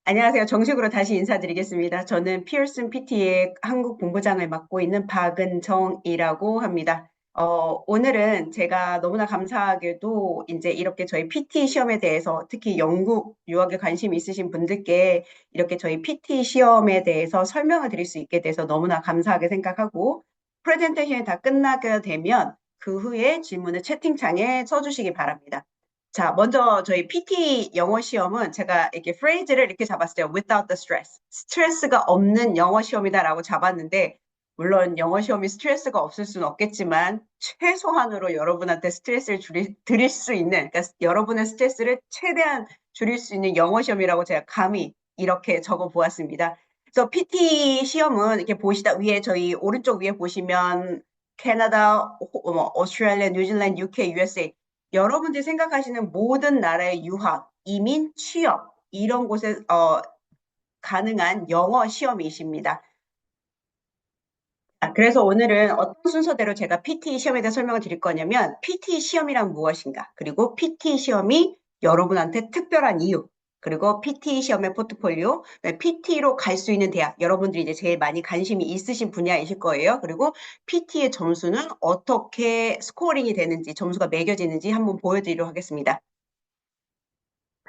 안녕하세요. 정식으로 다시 인사드리겠습니다. 저는 피어슨 PT의 한국 본부장을 맡고 있는 박은정이라고 합니다. 오늘은 제가 너무나 감사하게도 이제 이렇게 저희 PT 시험에 대해서 특히 영국 유학에 관심 있으신 분들께 이렇게 저희 PT 시험에 대해서 설명을 드릴 수 있게 돼서 너무나 감사하게 생각하고 프레젠테이션이 다 끝나게 되면 그 후에 질문을 채팅창에 써주시기 바랍니다. 자, 먼저 저희 PT 영어 시험은 제가 이렇게 프레이즈를 이렇게 잡았어요. Without the stress. 스트레스가 없는 영어 시험이다라고 잡았는데, 물론 영어 시험이 스트레스가 없을 수는 없겠지만, 최소한으로 여러분한테 스트레스를 드릴 수 있는, 그러니까 여러분의 스트레스를 최대한 줄일 수 있는 영어 시험이라고 제가 감히 이렇게 적어 보았습니다. 그래서 PT 시험은 이렇게 보시다 위에 저희 오른쪽 위에 보시면 캐나다, 오스트레일리아, 뉴질랜드, UK, USA 여러분들이 생각하시는 모든 나라의 유학, 이민, 취업 이런 곳에 가능한 영어 시험이십니다. 그래서 오늘은 어떤 순서대로 제가 PT 시험에 대해 설명을 드릴 거냐면 PT 시험이란 무엇인가, 그리고 PT 시험이 여러분한테 특별한 이유, 그리고 PT 시험의 포트폴리오, PT로 갈 수 있는 대학, 여러분들이 이제 제일 많이 관심이 있으신 분야이실 거예요. 그리고 PT의 점수는 어떻게 스코어링이 되는지, 점수가 매겨지는지 한번 보여드리도록 하겠습니다.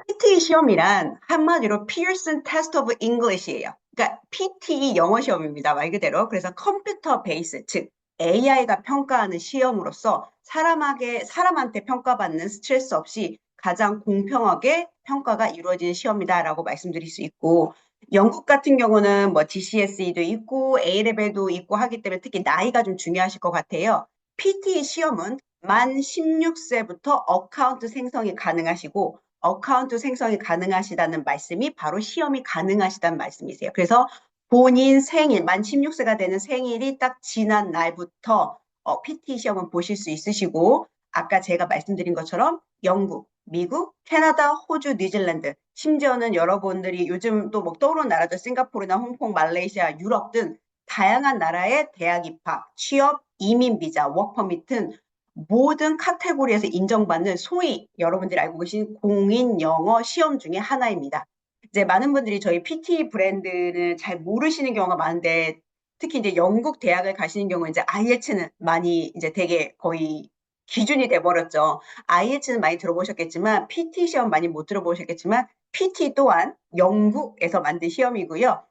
PT 시험이란 한마디로 Pearson Test of English예요. 그러니까 PT 영어 시험입니다. 말 그대로. 그래서 컴퓨터 베이스, 즉 AI가 평가하는 시험으로서 사람한테 평가받는 스트레스 없이 가장 공평하게 평가가 이루어지는 시험이다라고 말씀드릴 수 있고, 영국 같은 경우는 뭐 GCSE도 있고 A레벨도 있고 하기 때문에 특히 나이가 좀 중요하실 것 같아요. PT 시험은 만 16세부터 어카운트 생성이 가능하시고, 어카운트 생성이 가능하시다는 말씀이 바로 시험이 가능하시다는 말씀이세요. 그래서 본인 생일, 만 16세가 되는 생일이 딱 지난 날부터 PT 시험은 보실 수 있으시고, 아까 제가 말씀드린 것처럼 영국, 미국, 캐나다, 호주, 뉴질랜드, 심지어는 여러분들이 요즘 또 뭐 떠오르는 나라들 싱가포르나 홍콩, 말레이시아, 유럽 등 다양한 나라의 대학 입학, 취업, 이민 비자, 워크퍼밋 등 모든 카테고리에서 인정받는 소위 여러분들이 알고 계신 공인 영어 시험 중에 하나입니다. 이제 많은 분들이 저희 PT 브랜드는 잘 모르시는 경우가 많은데, 특히 이제 영국 대학을 가시는 경우 이제 IELTS는 많이 이제 되게 거의 기준이 돼 버렸죠. IELTS는 많이 들어보셨겠지만 PT 시험 많이 못 들어보셨겠지만 PT 또한 영국에서 만든 시험이고요.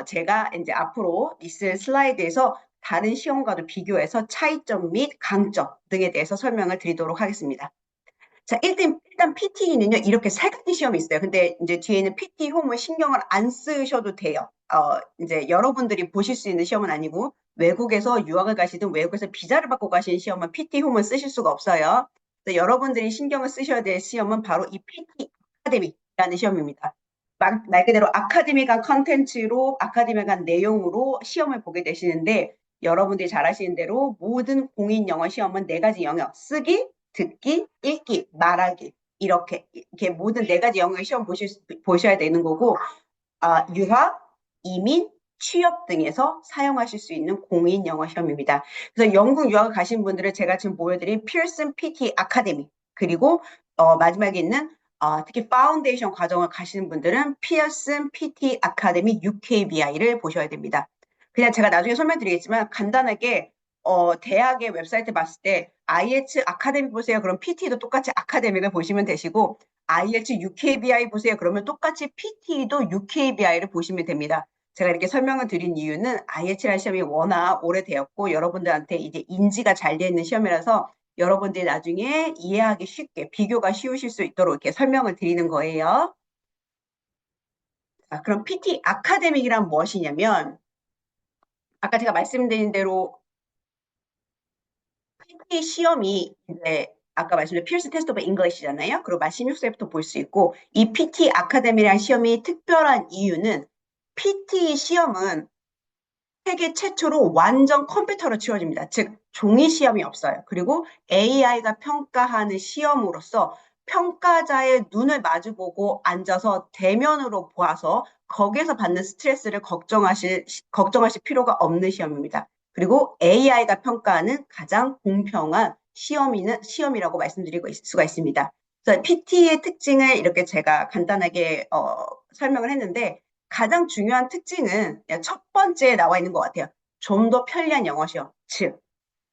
제가 이제 앞으로 있을 슬라이드에서 다른 시험과도 비교해서 차이점 및 강점 등에 대해서 설명을 드리도록 하겠습니다. 자, 일단 PT는요, 이렇게 세 가지 시험이 있어요. 근데 이제 뒤에는 PT 홈을 신경을 안 쓰셔도 돼요. 이제 여러분들이 보실 수 있는 시험은 아니고, 외국에서 유학을 가시든 외국에서 비자를 받고 가시는 시험은 PT 홈을 쓰실 수가 없어요. 그래서 여러분들이 신경을 쓰셔야 될 시험은 바로 이 PT 아카데미라는 시험입니다. 말 그대로 아카데미간 컨텐츠로, 아카데미간 내용으로 시험을 보게 되시는데, 여러분들이 잘 아시는 대로 모든 공인 영어 시험은 네 가지 영역, 쓰기, 듣기, 읽기, 말하기, 이렇게 모든 네 가지 영역의 시험 보셔야 되는 거고, 유학, 이민, 취업 등에서 사용하실 수 있는 공인 영어 시험입니다. 그래서 영국 유학을 가신 분들은 제가 지금 보여드린 피어슨 PT 아카데미, 그리고 마지막에 있는 특히 파운데이션 과정을 가시는 분들은 피어슨 PT 아카데미 UKBI를 보셔야 됩니다. 그냥 제가 나중에 설명드리겠지만 간단하게 대학의 웹사이트 봤을 때 IH 아카데미 보세요. 그럼 PT도 똑같이 아카데미를 보시면 되시고, IH UKBI 보세요. 그러면 똑같이 PT도 UKBI를 보시면 됩니다. 제가 이렇게 설명을 드린 이유는 IH라는 시험이 워낙 오래되었고 여러분들한테 이제 인지가 잘 되어 있는 시험이라서 여러분들이 나중에 이해하기 쉽게 비교가 쉬우실 수 있도록 이렇게 설명을 드리는 거예요. 자, 그럼 PT 아카데믹이란 무엇이냐면, 아까 제가 말씀드린 대로 PT 시험이 이제 아까 말씀드린 피어스 테스트 오브 잉글리시잖아요. 그리고 만 16세부터 볼 수 있고, 이 PT 아카데미라는 시험이 특별한 이유는 PT 시험은 세계 최초로 완전 컴퓨터로 치러집니다. 즉 종이 시험이 없어요. 그리고 AI가 평가하는 시험으로서 평가자의 눈을 마주보고 앉아서 대면으로 보아서 거기에서 받는 스트레스를 걱정하실 필요가 없는 시험입니다. 그리고 AI가 평가하는 가장 공평한 시험이라고 말씀드릴 수가 있습니다. 그래서 PT의 특징을 이렇게 제가 간단하게 설명을 했는데 가장 중요한 특징은 그냥 첫 번째에 나와 있는 것 같아요. 좀 더 편리한 영어 시험. 즉,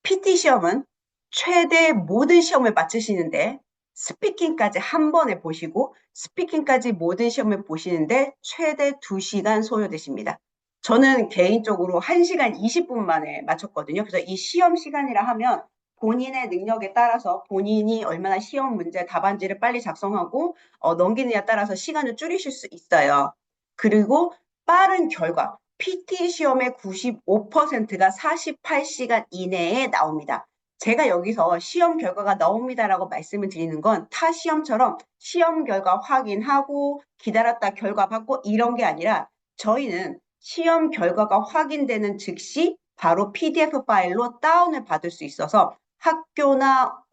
PT 시험은 최대 모든 시험을 마치시는데 스피킹까지 한 번에 보시고 스피킹까지 모든 시험을 보시는데 최대 2시간 소요되십니다. 저는 개인적으로 1시간 20분 만에 마쳤거든요. 그래서 이 시험 시간이라 하면 본인의 능력에 따라서 본인이 얼마나 시험 문제 답안지를 빨리 작성하고 넘기느냐에 따라서 시간을 줄이실 수 있어요. 그리고 빠른 결과, PT 시험의 95%가 48시간 이내에 나옵니다. 제가 여기서 시험 결과가 나옵니다라고 말씀을 드리는 건 타 시험처럼 시험 결과 확인하고 기다렸다 결과 받고 이런 게 아니라 저희는 시험 결과가 확인되는 즉시 바로 PDF 파일로 다운을 받을 수 있어서 학교나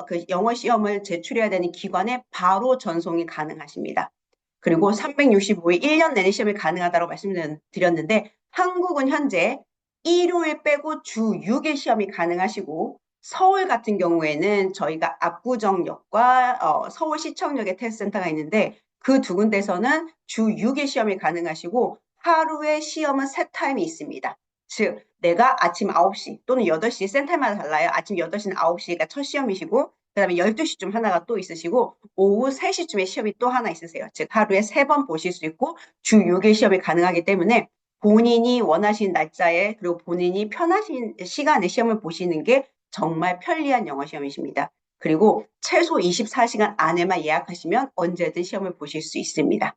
그 영어 시험을 제출해야 되는 기관에 바로 전송이 가능하십니다. 그리고 365일 1년 내내 시험이 가능하다고 말씀드렸는데 한국은 현재 일요일 빼고 주 6일 시험이 가능하시고 서울 같은 경우에는 저희가 압구정역과 서울시청역에 테스트센터가 있는데 그 두 군데서는 주 6일 시험이 가능하시고 하루에 시험은 세 타임이 있습니다. 즉 내가 아침 9시 또는 8시 센터마다 달라요. 아침 8시는 9시가 첫 시험이시고 그다음에 12시쯤 하나가 또 있으시고 오후 3시쯤에 시험이 또 하나 있으세요. 즉 하루에 3번 보실 수 있고 주 6일 시험이 가능하기 때문에 본인이 원하시는 날짜에 그리고 본인이 편하신 시간에 시험을 보시는 게 정말 편리한 영어 시험이십니다. 그리고 최소 24시간 안에만 예약하시면 언제든 시험을 보실 수 있습니다.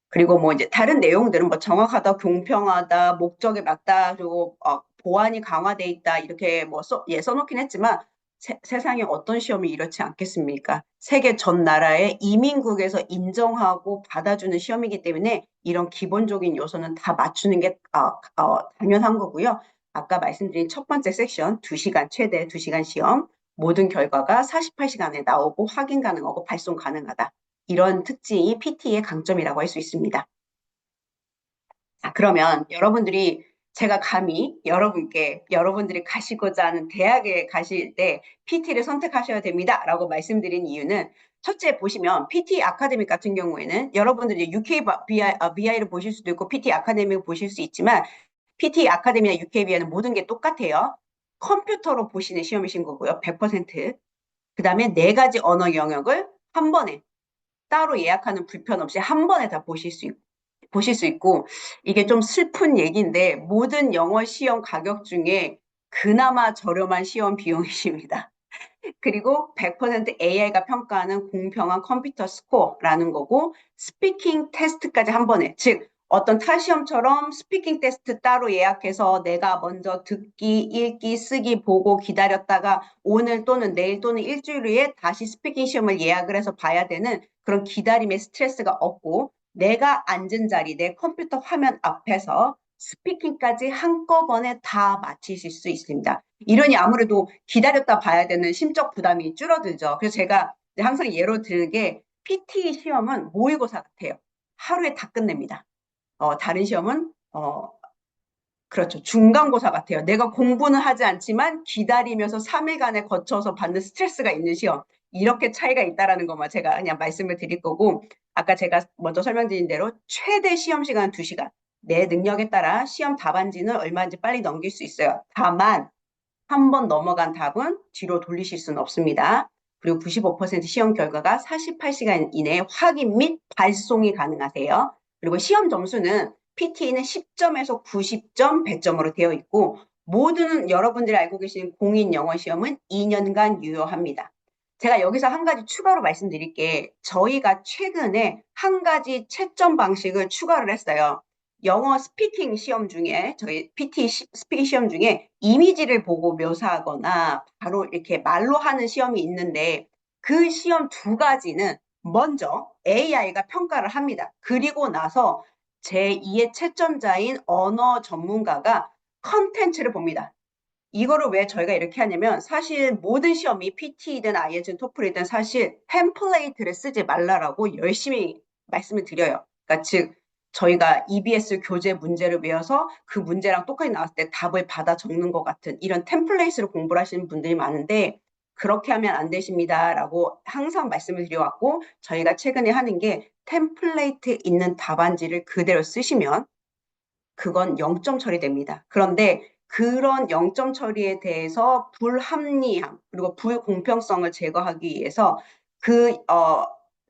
그리고 뭐 이제 다른 내용들은 뭐 정확하다, 공평하다, 목적에 맞다, 그리고 보안이 강화돼 있다 이렇게 뭐 써놓긴 했지만 세상에 어떤 시험이 이렇지 않겠습니까? 세계 전 나라의 이민국에서 인정하고 받아주는 시험이기 때문에 이런 기본적인 요소는 다 맞추는 게 당연한 거고요. 아까 말씀드린 첫 번째 섹션 2시간 최대 2시간 시험 모든 결과가 48시간에 나오고 확인 가능하고 발송 가능하다. 이런 특징이 PT의 강점이라고 할 수 있습니다. 자, 그러면 여러분들이 제가 감히 여러분들이 가시고자 하는 대학에 가실 때 PT를 선택하셔야 됩니다. 라고 말씀드린 이유는 첫째 보시면 PT 아카데미 같은 경우에는 여러분들이 UKBI를 보실 수도 있고 PT 아카데미를 보실 수 있지만 PT 아카데미나 UKBI는 모든 게 똑같아요. 컴퓨터로 보시는 시험이신 거고요. 100%. 그 다음에 4가지 언어 영역을 한 번에 따로 예약하는 불편 없이 한 번에 다 보실 수 있고, 이게 좀 슬픈 얘기인데, 모든 영어 시험 가격 중에 그나마 저렴한 시험 비용이십니다. 그리고 100% AI가 평가하는 공평한 컴퓨터 스코어라는 거고, 스피킹 테스트까지 한 번에, 즉, 어떤 타 시험처럼 스피킹 테스트 따로 예약해서 내가 먼저 듣기, 읽기, 쓰기 보고 기다렸다가 오늘 또는 내일 또는 일주일 후에 다시 스피킹 시험을 예약을 해서 봐야 되는 그런 기다림의 스트레스가 없고 내가 앉은 자리, 내 컴퓨터 화면 앞에서 스피킹까지 한꺼번에 다 마치실 수 있습니다. 이러니 아무래도 기다렸다 봐야 되는 심적 부담이 줄어들죠. 그래서 제가 항상 예로 드는 게 PT 시험은 모의고사 같아요. 하루에 다 끝냅니다. 다른 시험은 그렇죠. 중간고사 같아요. 내가 공부는 하지 않지만 기다리면서 3일간에 거쳐서 받는 스트레스가 있는 시험. 이렇게 차이가 있다라는 것만 제가 그냥 말씀을 드릴 거고, 아까 제가 먼저 설명드린 대로 최대 시험 시간은 2시간. 내 능력에 따라 시험 답안지는 얼마인지 빨리 넘길 수 있어요. 다만, 한 번 넘어간 답은 뒤로 돌리실 수는 없습니다. 그리고 95% 시험 결과가 48시간 이내에 확인 및 발송이 가능하세요. 그리고 시험 점수는 PT는 10점에서 90점, 100점으로 되어 있고 모든 여러분들이 알고 계신 공인 영어 시험은 2년간 유효합니다. 제가 여기서 한 가지 추가로 말씀드릴게 저희가 최근에 한 가지 채점 방식을 추가를 했어요. 영어 스피킹 시험 중에 저희 PT 스피킹 시험 중에 이미지를 보고 묘사하거나 바로 이렇게 말로 하는 시험이 있는데 그 시험 2가지는 먼저 AI가 평가를 합니다. 그리고 나서 제2의 채점자인 언어 전문가가 컨텐츠를 봅니다. 이거를 왜 저희가 이렇게 하냐면 사실 모든 시험이 PT든 IELTS든 토플이든 사실 템플레이트를 쓰지 말라라고 열심히 말씀을 드려요. 그러니까 즉 저희가 EBS 교재 문제를 외워서 그 문제랑 똑같이 나왔을 때 답을 받아 적는 것 같은 이런 템플레이트로 공부를 하시는 분들이 많은데 그렇게 하면 안 되십니다라고 항상 말씀을 드려왔고 저희가 최근에 하는 게 템플레이트 있는 답안지를 그대로 쓰시면 그건 0점 처리됩니다. 그런데 그런 0점 처리에 대해서 불합리함 그리고 불공평성을 제거하기 위해서 그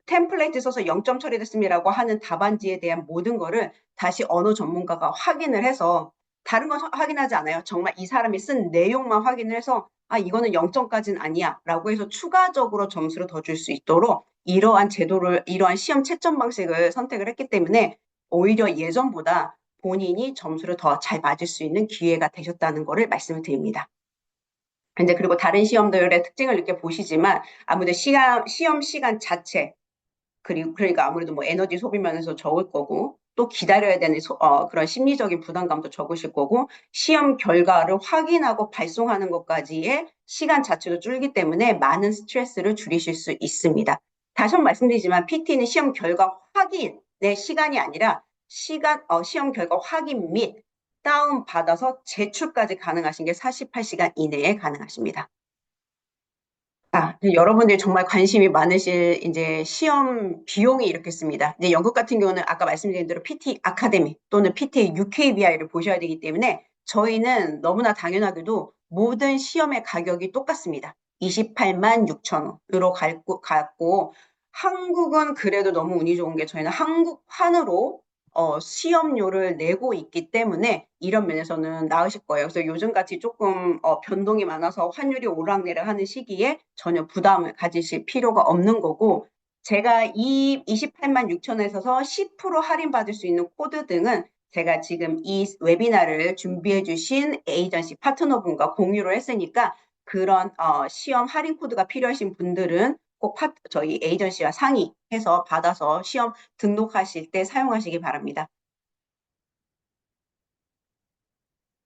템플레이트 써서 0점 처리됐습니다라고 하는 답안지에 대한 모든 거를 다시 언어 전문가가 확인을 해서 다른 건 확인하지 않아요. 정말 이 사람이 쓴 내용만 확인을 해서 아 이거는 0점까지는 아니야 라고 해서 추가적으로 점수를 더 줄 수 있도록 이러한 제도를 이러한 시험 채점 방식을 선택을 했기 때문에 오히려 예전보다 본인이 점수를 더 잘 맞을 수 있는 기회가 되셨다는 것을 말씀을 드립니다. 이제 그리고 다른 시험들의 특징을 이렇게 보시지만 아무래도 시험 시간 자체 그리고 그러니까 아무래도 뭐 에너지 소비 면에서 적을 거고 또 기다려야 되는 그런 심리적인 부담감도 적으실 거고 시험 결과를 확인하고 발송하는 것까지의 시간 자체도 줄기 때문에 많은 스트레스를 줄이실 수 있습니다. 다시 한번 말씀드리지만 PT는 시험 결과 확인의 시간이 아니라 시험 결과 확인 및 다운받아서 제출까지 가능하신 게 48시간 이내에 가능하십니다. 여러분들이 정말 관심이 많으실 이제 시험 비용이 이렇겠습니다. 이제 영국 같은 경우는 아까 말씀드린 대로 PT 아카데미 또는 PT UKBI를 보셔야 되기 때문에 저희는 너무나 당연하게도 모든 시험의 가격이 똑같습니다. 28만 6천 원으로 갔고 한국은 그래도 너무 운이 좋은 게 저희는 한국환으로 시험료를 내고 있기 때문에 이런 면에서는 나으실 거예요. 그래서 요즘같이 조금 변동이 많아서 환율이 오락내락 하는 시기에 전혀 부담을 가지실 필요가 없는 거고 제가 이 28만 6천 원에서 10% 할인받을 수 있는 코드 등은 제가 지금 이 웨비나를 준비해 주신 에이전시 파트너분과 공유를 했으니까 그런 시험 할인 코드가 필요하신 분들은 꼭 저희 에이전시와 상의해서 받아서 시험 등록하실 때 사용하시기 바랍니다.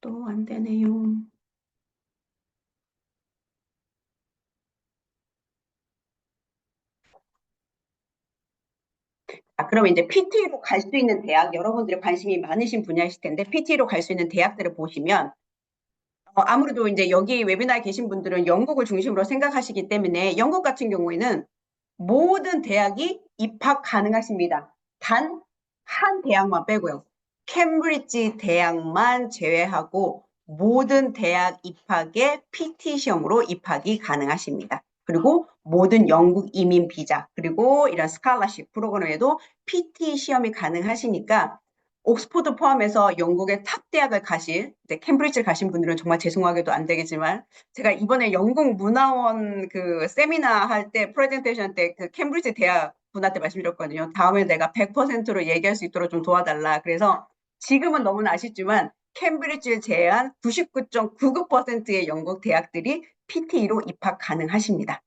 또 안 되네요. 그럼 이제 PT로 갈 수 있는 대학, 여러분들이 관심이 많으신 분야이실 텐데, PT로 갈 수 있는 대학들을 보시면, 아무래도 이제 여기 웨비나에 계신 분들은 영국을 중심으로 생각하시기 때문에, 영국 같은 경우에는 모든 대학이 입학 가능하십니다. 단 한 대학만 빼고요. 캠브리지 대학만 제외하고 모든 대학 입학에 PT 시험으로 입학이 가능하십니다. 그리고 모든 영국 이민 비자 그리고 이런 스칼라십 프로그램에도 PT 시험이 가능하시니까 옥스포드 포함해서 영국의 탑 대학을 이제 캠브리지를 가신 분들은 정말 죄송하게도 안 되겠지만 제가 이번에 영국 문화원 그 세미나 할 때 프레젠테이션 때 그 캠브리지 대학 분한테 말씀드렸거든요. 다음에 내가 100%로 얘기할 수 있도록 좀 도와달라. 그래서 지금은 너무나 아쉽지만 캠브리지를 제외한 99.99%의 영국 대학들이 PT로 입학 가능하십니다.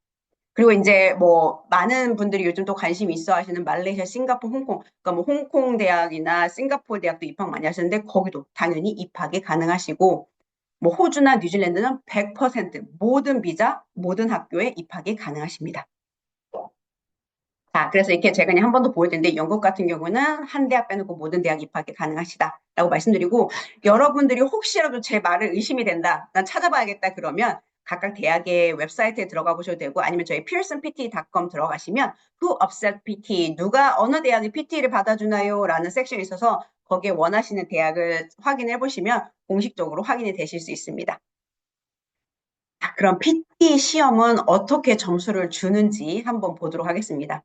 그리고 이제 뭐 많은 분들이 요즘 또 관심 있어 하시는 말레이시아, 싱가포르, 홍콩, 그러니까 뭐 홍콩 대학이나 싱가포르 대학도 입학 많이 하시는데 거기도 당연히 입학이 가능하시고 뭐 호주나 뉴질랜드는 100% 모든 비자, 모든 학교에 입학이 가능하십니다. 자, 그래서 이렇게 제가 그냥 한 번 더 보여드렸는데 영국 같은 경우는 한 대학 빼놓고 모든 대학 입학이 가능하시다라고 말씀드리고 여러분들이 혹시라도 제 말을 의심이 된다, 난 찾아봐야겠다 그러면 각각 대학의 웹사이트에 들어가 보셔도 되고 아니면 저희 pearsonpt.com 들어가시면 Who upset PT? 누가 어느 대학이 PT를 받아주나요? 라는 섹션이 있어서 거기에 원하시는 대학을 확인해 보시면 공식적으로 확인이 되실 수 있습니다. 그럼 PT 시험은 어떻게 점수를 주는지 한번 보도록 하겠습니다.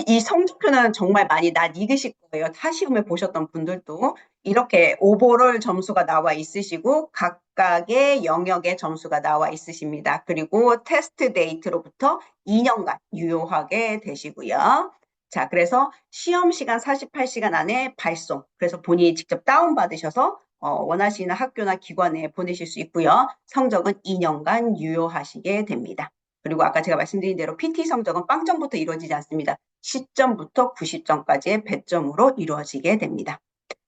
이 성적표는 정말 많이 낯익으실 거예요. 타 시험을 보셨던 분들도 이렇게 오버롤 점수가 나와 있으시고 각각의 영역의 점수가 나와 있으십니다. 그리고 테스트 데이트로부터 2년간 유효하게 되시고요. 자, 그래서 시험 시간 48시간 안에 발송. 그래서 본인이 직접 다운받으셔서 원하시는 학교나 기관에 보내실 수 있고요. 성적은 2년간 유효하시게 됩니다. 그리고 아까 제가 말씀드린 대로 PT 성적은 빵점부터 이루어지지 않습니다. 10점부터 90점까지의 배점으로 이루어지게 됩니다.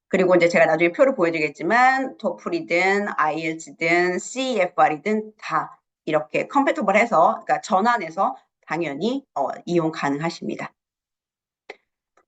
그리고 이제 제가 나중에 표를 보여드리겠지만 토플이든 IELTS든 CEFR이든 다 이렇게 컴패터블해서 그러니까 전환해서 당연히 이용 가능하십니다.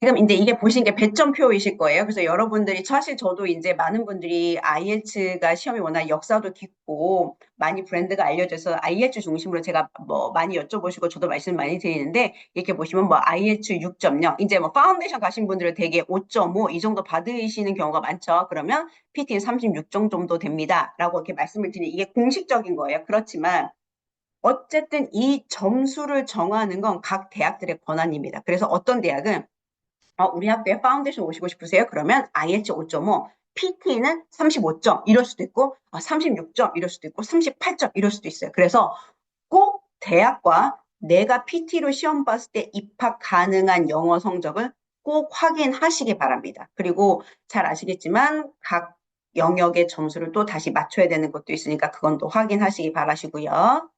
지금 이제 이게 보신 게 배점표이실 거예요. 그래서 여러분들이 사실 저도 이제 많은 분들이 IELTS가 시험이 워낙 역사도 깊고 많이 브랜드가 알려져서 IELTS 중심으로 제가 뭐 많이 여쭤보시고 저도 말씀 많이 드리는데 이렇게 보시면 뭐 IELTS 6.0 이제 뭐 파운데이션 가신 분들은 되게 5.5 이 정도 받으시는 경우가 많죠. 그러면 PT는 36점 정도 됩니다라고 이렇게 말씀을 드리는 이게 공식적인 거예요. 그렇지만 어쨌든 이 점수를 정하는 건 각 대학들의 권한입니다. 그래서 어떤 대학은 우리 학교에 파운데이션 오시고 싶으세요? 그러면 IH 5.5, PT는 35점 이럴 수도 있고 36점 이럴 수도 있고 38점 이럴 수도 있어요. 그래서 꼭 대학과 내가 PT로 시험 봤을 때 입학 가능한 영어 성적을 꼭 확인하시기 바랍니다. 그리고 잘 아시겠지만 각 영역의 점수를 또 다시 맞춰야 되는 것도 있으니까 그건 또 확인하시기 바라시고요.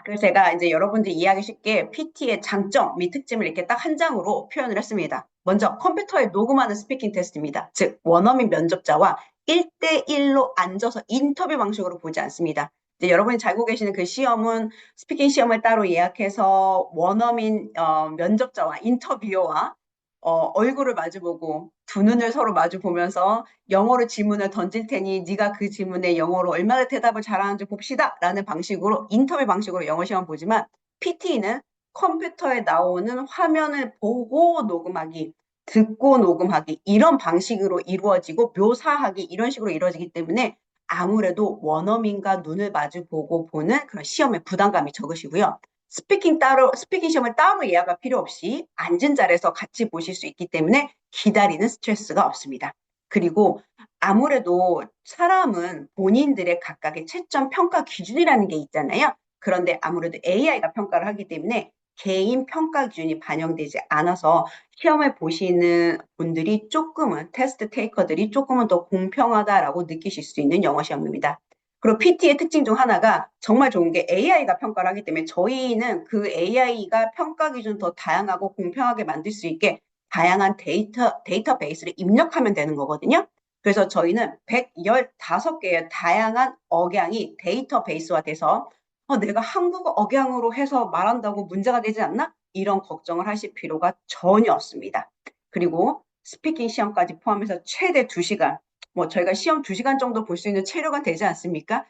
그래서 제가 이제 여러분들이 이해하기 쉽게 PT의 장점 및 특징을 이렇게 딱 한 장으로 표현을 했습니다. 먼저 컴퓨터에 녹음하는 스피킹 테스트입니다. 즉 원어민 면접자와 1대1로 앉아서 인터뷰 방식으로 보지 않습니다. 이제 여러분이 잘 알고 계시는 그 시험은 스피킹 시험을 따로 예약해서 원어민 면접자와 인터뷰어와 얼굴을 마주보고 두 눈을 서로 마주 보면서 영어로 질문을 던질 테니 네가 그 질문에 영어로 얼마나 대답을 잘하는지 봅시다 라는 방식으로 인터뷰 방식으로 영어 시험 보지만 PT는 컴퓨터에 나오는 화면을 보고 녹음하기 듣고 녹음하기 이런 방식으로 이루어지고 묘사하기 이런 식으로 이루어지기 때문에 아무래도 원어민과 눈을 마주 보고 보는 그런 시험의 부담감이 적으시고요. 스피킹 시험을 따로 예약할 필요 없이 앉은 자리에서 같이 보실 수 있기 때문에 기다리는 스트레스가 없습니다. 그리고 아무래도 사람은 본인들의 각각의 채점 평가 기준이라는 게 있잖아요. 그런데 아무래도 AI가 평가를 하기 때문에 개인 평가 기준이 반영되지 않아서 시험을 보시는 분들이 조금은 테스트 테이커들이 조금은 더 공평하다라고 느끼실 수 있는 영어 시험입니다. 그리고 PT의 특징 중 하나가 정말 좋은 게 AI가 평가를 하기 때문에 저희는 그 AI가 평가 기준 더 다양하고 공평하게 만들 수 있게 다양한 데이터베이스를 입력하면 되는 거거든요. 그래서 저희는 115개의 다양한 억양이 데이터베이스화 돼서 내가 한국어 억양으로 해서 말한다고 문제가 되지 않나? 이런 걱정을 하실 필요가 전혀 없습니다. 그리고 스피킹 시험까지 포함해서 최대 2시간, 뭐 저희가 시험 2시간 정도 볼 수 있는 체류가 되지 않습니까?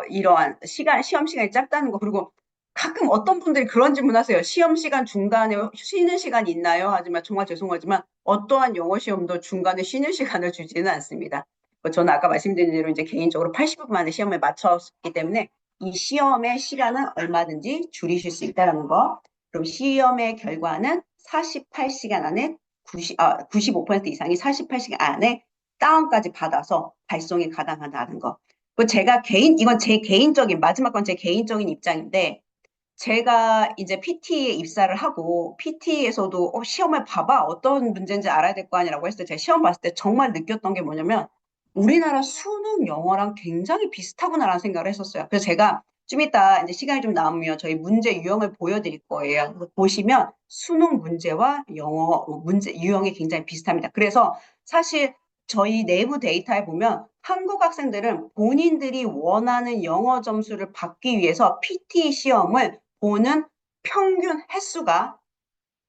이러한 시험 시간이 짧다는 거. 그리고 가끔 어떤 분들이 그런 질문 하세요. 시험 시간 중간에 쉬는 시간이 있나요? 하지만 정말 죄송하지만 어떠한 영어 시험도 중간에 쉬는 시간을 주지는 않습니다. 저는 아까 말씀드린 대로 이제 개인적으로 80분 만에 시험에 맞췄기 때문에 이 시험의 시간은 얼마든지 줄이실 수 있다는 거. 그럼 시험의 결과는 48시간 안에 95% 이상이 48시간 안에 다운까지 받아서 발송이 가능하다는 거. 이건 제 개인적인, 마지막 건 제 개인적인 입장인데, 제가 이제 PT에 입사를 하고, PT에서도 시험을 봐봐. 어떤 문제인지 알아야 될 거 아니라고 했을 때, 제가 시험 봤을 때 정말 느꼈던 게 뭐냐면, 우리나라 수능 영어랑 굉장히 비슷하구나라는 생각을 했었어요. 그래서 제가 좀 이따 이제 시간이 좀 남으면 저희 문제 유형을 보여드릴 거예요. 보시면 수능 문제와 영어 문제 유형이 굉장히 비슷합니다. 그래서 사실 저희 내부 데이터에 보면 한국 학생들은 본인들이 원하는 영어 점수를 받기 위해서 PT 시험을 보는 평균 횟수가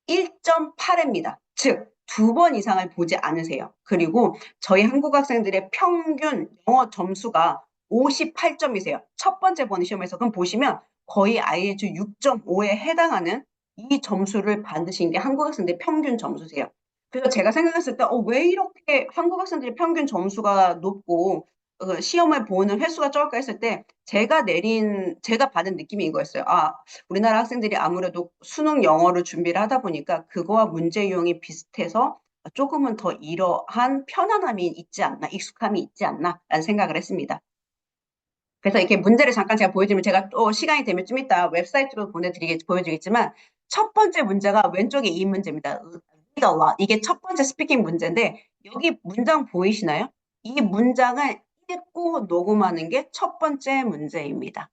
1.8회입니다. 즉, 2번 이상을 보지 않으세요. 그리고 저희 한국 학생들의 평균 영어 점수가 58점이세요. 첫 번째 보는 시험에서. 그럼 보시면 거의 IELTS 6.5에 해당하는 이 점수를 받으신 게 한국 학생들의 평균 점수세요. 그래서 제가 생각했을 때, 왜 이렇게 한국 학생들의 평균 점수가 높고, 시험을 보는 횟수가 적을까 했을 때, 제가 받은 느낌이 이거였어요. 우리나라 학생들이 아무래도 수능 영어를 준비를 하다 보니까 그거와 문제 유형이 비슷해서 조금은 더 이러한 편안함이 있지 않나, 익숙함이 있지 않나라는 생각을 했습니다. 그래서 이렇게 문제를 잠깐 제가 보여드리면 제가 또 시간이 되면 좀 이따 웹사이트로 보여드리겠지만 첫 번째 문제가 왼쪽에 이 문제입니다. 이게 첫 번째 스피킹 문제인데 여기 문장 보이시나요? 이 문장을 읽고 녹음하는 게 첫 번째 문제입니다.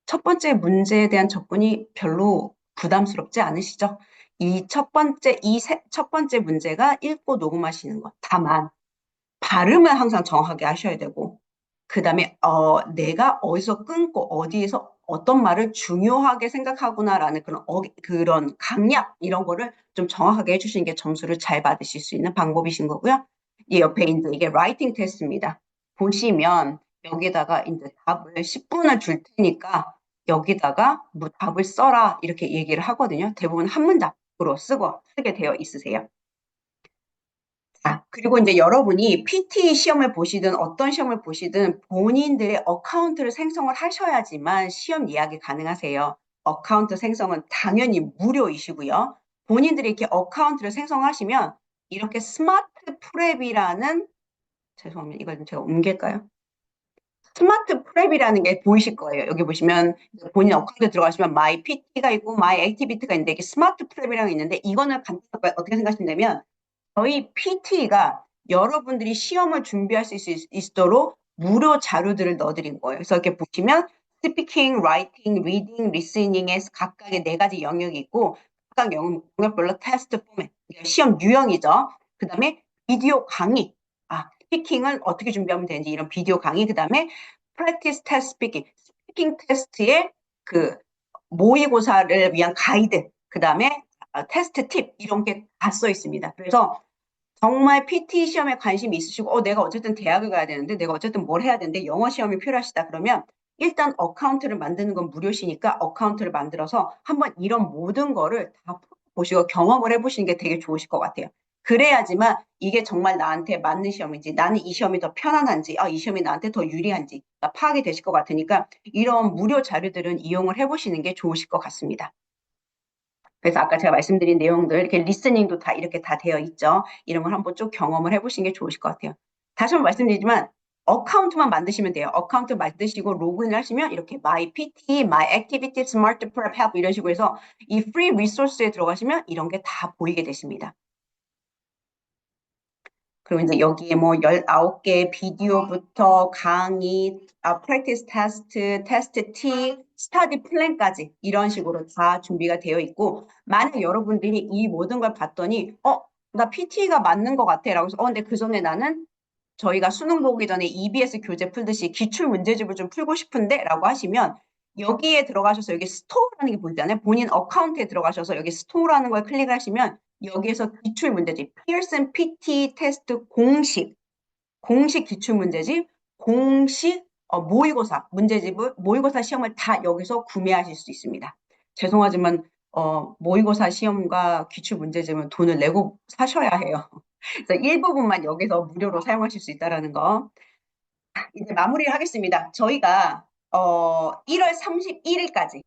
첫 번째 문제에 대한 접근이 별로 부담스럽지 않으시죠? 첫 번째 문제가 읽고 녹음하시는 것. 다만, 발음을 항상 정확하게 하셔야 되고, 그 다음에, 내가 어디서 끊고 어디에서 어떤 말을 중요하게 생각하구나라는 그런 강약 이런 거를 좀 정확하게 해주시는 게 점수를 잘 받으실 수 있는 방법이신 거고요. 이 옆에 이제 이게 라이팅 테스트입니다. 보시면 여기다가 이제 답을 10분을 줄 테니까 여기다가 뭐 답을 써라 이렇게 얘기를 하거든요. 대부분 한 문장으로 쓰게 되어 있으세요. 자, 그리고 이제 여러분이 PT 시험을 보시든 어떤 시험을 보시든 본인들의 어카운트를 생성을 하셔야지만 시험 예약이 가능하세요. 어카운트 생성은 당연히 무료이시고요. 본인들이 이렇게 어카운트를 생성하시면 이렇게 스마트 프랩이라는 죄송합니다. 이걸 좀 제가 옮길까요? 스마트 프랩이라는 게 보이실 거예요. 여기 보시면 본인 어카운트 들어가시면 마이 PT가 있고 마이 액티비티가 있는데 이게 스마트 프랩이라는 게 있는데 이거는 간단하게 어떻게 생각하시냐면 저희 PT가 여러분들이 시험을 준비할 수 있도록 무료 자료들을 넣어드린 거예요. 그래서 이렇게 보시면 스피킹, 라이팅, 리딩, 리스닝의 각각의 4가지 영역이 있고 각각 영역별로 테스트 포맷, 시험 유형이죠. 그 다음에 비디오 강의, 스피킹을 어떻게 준비하면 되는지 이런 비디오 강의, 그 다음에 프랙티스 테스트 스피킹 테스트의 그 모의고사를 위한 가이드, 그 다음에 테스트 팁 이런 게 다 써 있습니다. 그래서 정말 PT 시험에 관심이 있으시고, 내가 어쨌든 대학을 가야 되는데, 내가 어쨌든 뭘 해야 되는데, 영어 시험이 필요하시다. 그러면 일단 어카운트를 만드는 건 무료시니까 어카운트를 만들어서 한번 이런 모든 거를 다 보시고 경험을 해보시는 게 되게 좋으실 것 같아요. 그래야지만 이게 정말 나한테 맞는 시험인지, 나는 이 시험이 더 편안한지, 이 시험이 나한테 더 유리한지 파악이 되실 것 같으니까 이런 무료 자료들은 이용을 해보시는 게 좋으실 것 같습니다. 그래서 아까 제가 말씀드린 내용들, 이렇게 리스닝도 다 이렇게 다 되어 있죠. 이런 걸 한번 쭉 경험을 해보시는 게 좋으실 것 같아요. 다시 한번 말씀드리지만, 어카운트만 만드시면 돼요. 어카운트 만드시고 로그인을 하시면 이렇게 My PT, My Activity, Smart Prep Help 이런 식으로 해서 이 프리 리소스에 들어가시면 이런 게 다 보이게 되십니다. 그리고 이제 여기에 뭐 19개 비디오부터 강의, 프랙티스 테스트, 테스트 팁, 스터디 플랜까지 이런 식으로 다 준비가 되어 있고 만약 여러분들이 이 모든 걸 봤더니 나 PT가 맞는 것 같아 라고 해서 근데 그 전에 나는 저희가 수능 보기 전에 EBS 교재 풀듯이 기출 문제집을 좀 풀고 싶은데 라고 하시면 여기에 들어가셔서 여기 스토어라는 게 보이잖아요. 본인 어카운트에 들어가셔서 여기 스토어라는 걸 클릭하시면 여기에서 기출 문제집 피어슨 PT 테스트 공식 기출 문제집 공식 모의고사 문제집을 모의고사 시험을 다 여기서 구매하실 수 있습니다. 죄송하지만 모의고사 시험과 기출 문제집은 돈을 내고 사셔야 해요. 그래서 일부분만 여기서 무료로 사용하실 수 있다라는 거. 이제 마무리를 하겠습니다. 저희가 1월 31일까지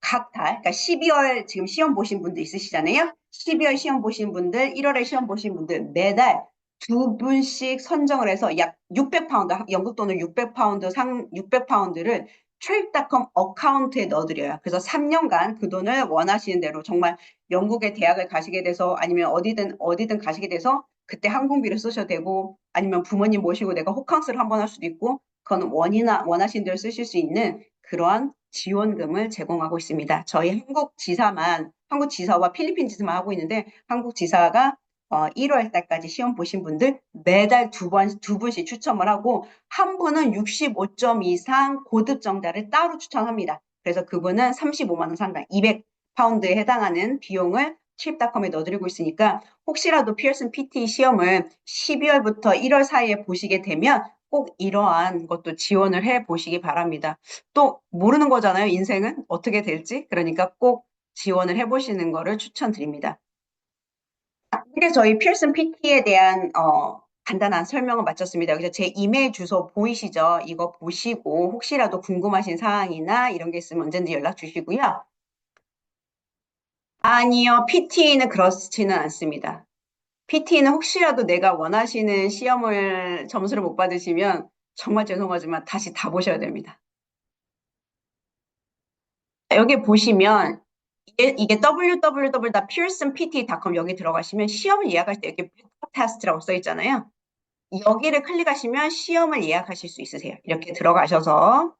각 달, 그러니까 12월 지금 시험 보신 분들 있으시잖아요. 12월 시험 보신 분들, 1월에 시험 보신 분들 매달 2분씩 선정을 해서 약 600파운드, 영국 돈은 600파운드 600파운드를 트립닷컴 어카운트에 넣어드려요. 그래서 3년간 그 돈을 원하시는 대로 정말 영국의 대학을 가시게 돼서 아니면 어디든 가시게 돼서 그때 항공비를 쓰셔도 되고 아니면 부모님 모시고 내가 호캉스를 한번 할 수도 있고 그건 원하시는 대로 쓰실 수 있는 그러한 지원금을 제공하고 있습니다. 저희 한국 지사와 필리핀 지사만 하고 있는데 한국 지사가 1월 달까지 시험 보신 분들 매달 두 분씩 추첨을 하고 한 분은 65점 이상 고득 정자를 따로 추천합니다. 그래서 그분은 35만 원 상당 200파운드에 해당하는 비용을 칩닷컴에 넣어드리고 있으니까 혹시라도 피어슨 PT 시험을 12월부터 1월 사이에 보시게 되면 꼭 이러한 것도 지원을 해 보시기 바랍니다. 또 모르는 거잖아요, 인생은 어떻게 될지. 그러니까 꼭 지원을 해 보시는 거를 추천드립니다. 이렇게 저희 피어슨 PT에 대한 간단한 설명을 마쳤습니다. 그래서 제 이메일 주소 보이시죠? 이거 보시고 혹시라도 궁금하신 사항이나 이런 게 있으면 언제든지 연락 주시고요. 아니요, PT는 그렇지는 않습니다. PT는 혹시라도 내가 원하시는 시험을 점수를 못 받으시면 정말 죄송하지만 다시 다 보셔야 됩니다. 여기 보시면 이게 www.pearsonpt.com 여기 들어가시면 시험을 예약할 때 여기 테스트라고 써 있잖아요. 여기를 클릭하시면 시험을 예약하실 수 있으세요. 이렇게 들어가셔서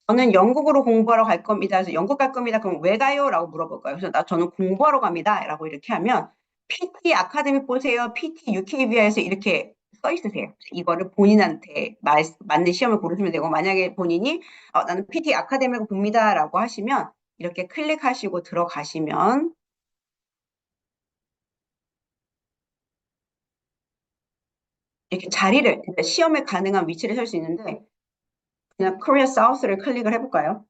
저는 영국으로 공부하러 갈 겁니다. 그래서 영국 갈 겁니다. 그럼 왜 가요? 라고 물어볼 거예요. 그래서 저는 공부하러 갑니다. 라고 이렇게 하면 PT 아카데미 보세요. PT UKVI에서 이렇게 써 있으세요. 이거를 본인한테 맞는 시험을 고르시면 되고, 만약에 본인이 나는 PT 아카데미를 봅니다라고 하시면 이렇게 클릭하시고 들어가시면 이렇게 자리를, 그러니까 시험에 가능한 위치를 설 수 있는데, 그냥 코리아 사우스를 클릭을 해볼까요?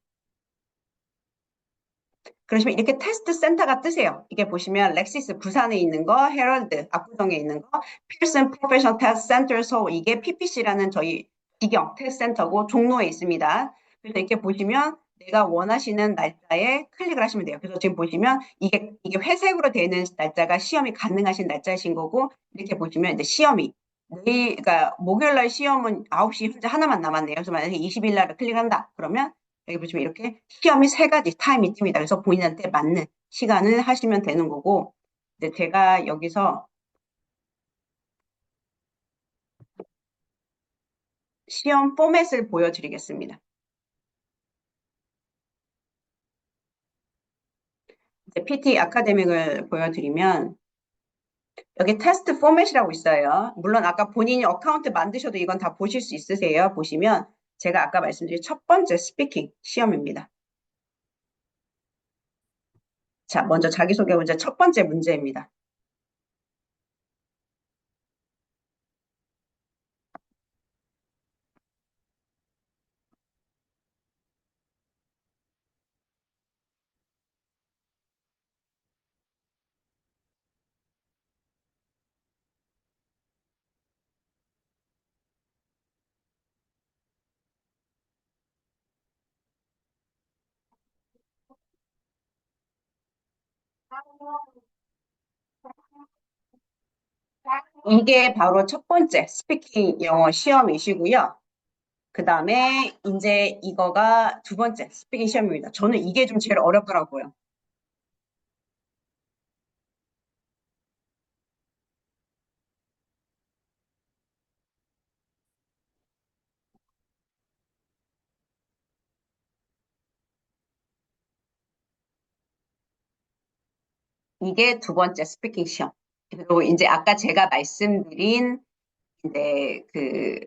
그러시면 이렇게 테스트 센터가 뜨세요. 이게 보시면 렉시스 부산에 있는 거, 헤럴드 압구정에 있는 거, 필슨 프로페셔널 테스트 센터 서울, 이게 PPC라는 저희 기경 테스트 센터고 종로에 있습니다. 그래서 이렇게 보시면 내가 원하시는 날짜에 클릭을 하시면 돼요. 그래서 지금 보시면 이게 회색으로 되는 날짜가 시험이 가능하신 날짜이신 거고, 이렇게 보시면 이제 시험이 내일, 그러니까 목요일 날 시험은 9시 현재 하나만 남았네요. 그래서 만약에 20일 날을 클릭한다. 그러면 여기 보시면 이렇게 시험이 세 가지 타임이 뜹니다. 그래서 본인한테 맞는 시간을 하시면 되는 거고, 이제 제가 여기서 시험 포맷을 보여드리겠습니다. 이제 PT 아카데믹을 보여드리면 여기 테스트 포맷이라고 있어요. 물론 아까 본인이 어카운트 만드셔도 이건 다 보실 수 있으세요. 보시면 제가 아까 말씀드린 첫 번째 스피킹 시험입니다. 자, 먼저 자기소개 문제 첫 번째 문제입니다. 이게 바로 첫 번째 스피킹 영어 시험이시고요. 그 다음에 이제 이거가 두 번째 스피킹 시험입니다. 저는 이게 좀 제일 어렵더라고요. 이게 두 번째 스피킹 시험. 그리고 이제 아까 제가 말씀드린 이제 그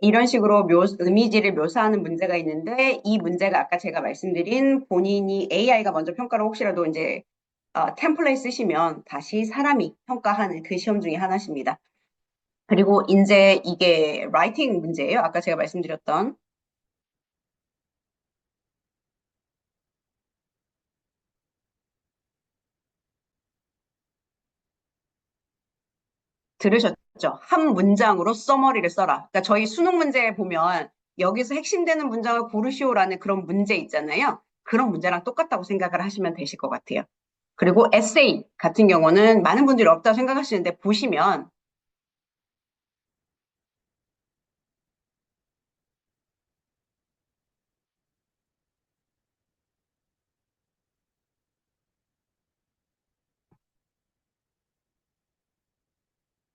이런 식으로 이미지를 묘사하는 문제가 있는데 이 문제가 아까 제가 말씀드린 본인이 AI가 먼저 평가를 혹시라도 이제 템플릿 쓰시면 다시 사람이 평가하는 그 시험 중에 하나입니다. 그리고 이제 이게 라이팅 문제예요. 아까 제가 말씀드렸던 들으셨죠? 한 문장으로 써머리를 써라. 그러니까 저희 수능 문제 보면 여기서 핵심되는 문장을 고르시오라는 그런 문제 있잖아요. 그런 문제랑 똑같다고 생각을 하시면 되실 것 같아요. 그리고 에세이 같은 경우는 많은 분들이 없다고 생각하시는데 보시면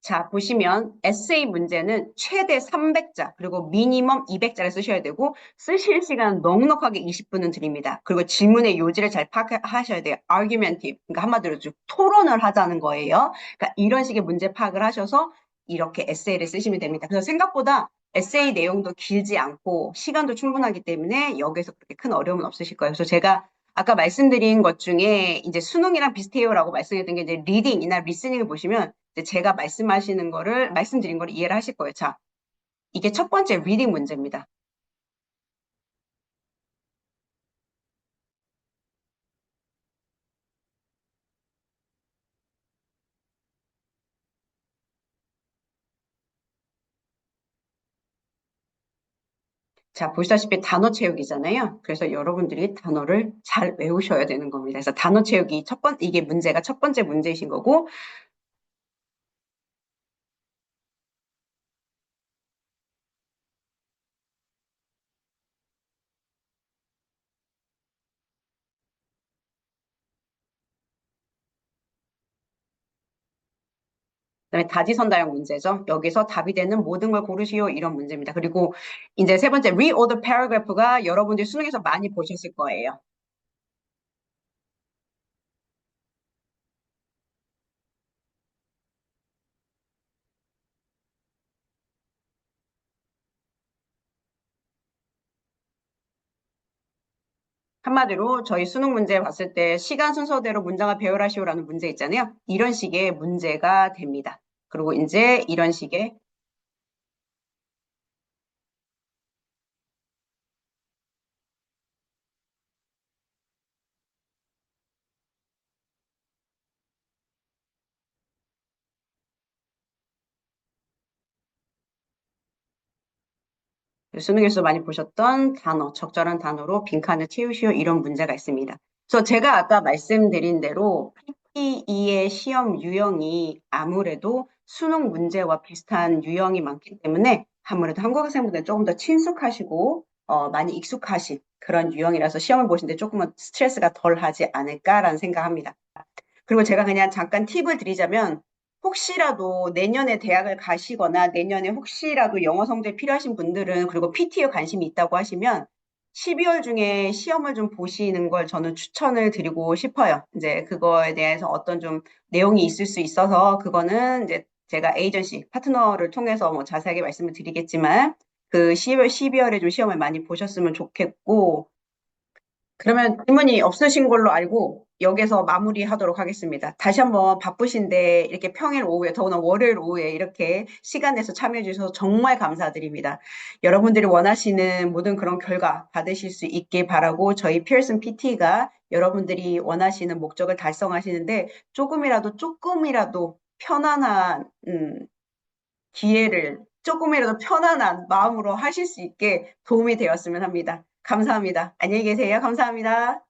자, 보시면 에세이 문제는 최대 300자, 그리고 미니멈 200자를 쓰셔야 되고, 쓰실 시간 넉넉하게 20분은 드립니다. 그리고 질문의 요지를 잘 파악하셔야 돼요. argumentative. 그러니까 한마디로 좀 토론을 하자는 거예요. 그러니까 이런 식의 문제 파악을 하셔서 이렇게 에세이를 쓰시면 됩니다. 그래서 생각보다 에세이 내용도 길지 않고 시간도 충분하기 때문에 여기에서 그렇게 큰 어려움은 없으실 거예요. 그래서 제가 아까 말씀드린 것 중에 이제 수능이랑 비슷해요라고 말씀드린 게 이제 리딩이나 리스닝을 보시면 이제 제가 말씀드린 거를 이해를 하실 거예요. 자, 이게 첫 번째 리딩 문제입니다. 자, 보시다시피 단어 채우기잖아요. 그래서 여러분들이 단어를 잘 외우셔야 되는 겁니다. 그래서 단어 채우기 이게 문제가 첫 번째 문제이신 거고, 그다음에 다지선다형 문제죠. 여기서 답이 되는 모든 걸 고르시오 이런 문제입니다. 그리고 이제 세 번째 reorder paragraph가 여러분들이 수능에서 많이 보셨을 거예요. 한마디로 저희 수능 문제 봤을 때 시간 순서대로 문장을 배열하시오라는 문제 있잖아요. 이런 식의 문제가 됩니다. 그리고 이제 이런 식의 수능에서 많이 보셨던 단어, 적절한 단어로 빈칸을 채우시오 이런 문제가 있습니다. 그래서 제가 아까 말씀드린 대로 PTE의 시험 유형이 아무래도 수능 문제와 비슷한 유형이 많기 때문에 아무래도 한국 학생분들 조금 더 친숙하시고 많이 익숙하신 그런 유형이라서 시험을 보시는데 조금은 스트레스가 덜 하지 않을까라는 생각합니다. 그리고 제가 그냥 잠깐 팁을 드리자면 혹시라도 내년에 대학을 가시거나 내년에 혹시라도 영어 성적이 필요하신 분들은 그리고 PT에 관심이 있다고 하시면 12월 중에 시험을 좀 보시는 걸 저는 추천을 드리고 싶어요. 이제 그거에 대해서 어떤 좀 내용이 있을 수 있어서 그거는 이제 제가 에이전시 파트너를 통해서 뭐 자세하게 말씀을 드리겠지만 그 12월에 좀 시험을 많이 보셨으면 좋겠고 그러면 질문이 없으신 걸로 알고 여기서 마무리하도록 하겠습니다. 다시 한번 바쁘신데 이렇게 평일 오후에 더구나 월요일 오후에 이렇게 시간 내서 참여해 주셔서 정말 감사드립니다. 여러분들이 원하시는 모든 그런 결과 받으실 수 있길 바라고 저희 피어슨 PT가 여러분들이 원하시는 목적을 달성하시는데 조금이라도 편안한 기회를 조금이라도 편안한 마음으로 하실 수 있게 도움이 되었으면 합니다. 감사합니다. 안녕히 계세요. 감사합니다.